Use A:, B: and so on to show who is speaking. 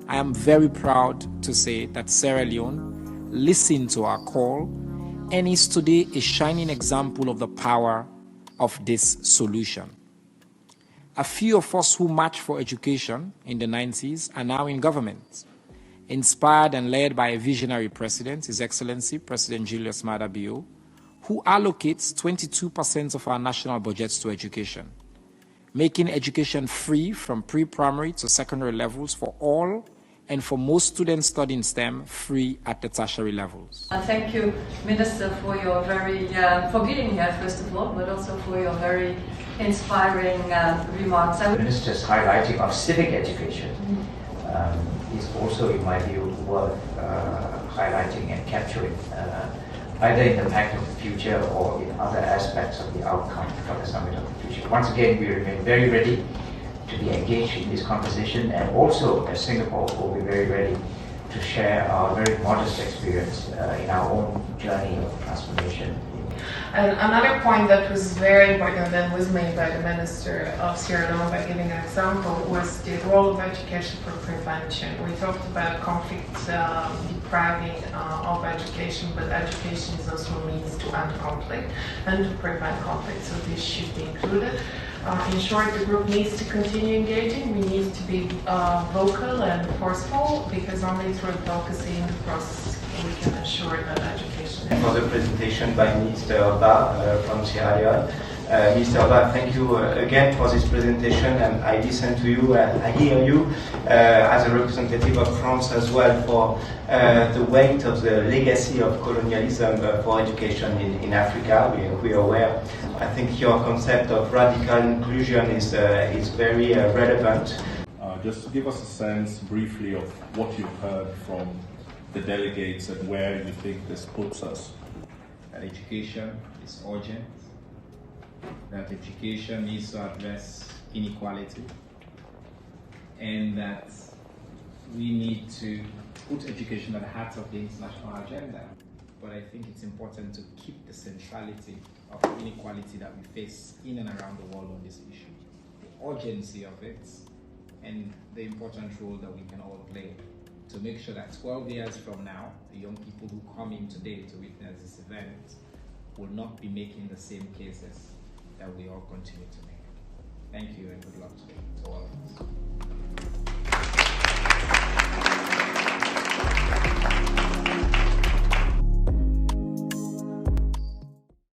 A: I am very proud to say that Sierra Leone listened to our call and is today a shining example of the power of this solution. A few of us who marched for education in the 90s are now in government, inspired and led by a visionary president, His Excellency President Julius Maada Bio, who allocates 22% of our national budgets to education, making education free from pre-primary to secondary levels for all, and for most students studying STEM, free at the tertiary levels.
B: Thank you, Minister, for your for being here, first of all, but also for your very inspiring remarks.
C: The Minister's highlighting of civic education is also, in my view, worth highlighting and capturing, either in the Pact of the Future or in other aspects of the outcome from the Summit of the Future. Once again, we remain very ready to be engaged in this conversation, and also as Singapore will be very ready to share our very modest experience in our own journey of transformation.
D: And another point that was very important and was made by the Minister of Sierra Leone by giving an example was the role of education for prevention. We talked about conflict depriving of education, but education is also a means to end conflict and to prevent conflict, so this should be included. In short, the group needs to continue engaging. We need to be vocal and forceful, because only through advocacy in the process we can ensure that education is.
E: For the presentation by Mr. Bah from Sierra Leone. Mr. Bah, thank you again for this presentation, and I listen to you and I hear you as a representative of France as well for the weight of the legacy of colonialism for education in Africa. We are aware. I think your concept of radical inclusion is very relevant.
F: Just to give us a sense briefly of what you've heard from the delegates and where you think this puts us.
G: That education is urgent, that education needs to address inequality, and that we need to put education at the heart of the international agenda. But I think it's important to keep the centrality of inequality that we face in and around the world on this issue, the urgency of it, and the important role that we can all play to make sure that 12 years from now, the young people who come in today to witness this event will not be making the same cases that we all continue to make. Thank you and good luck to all of us.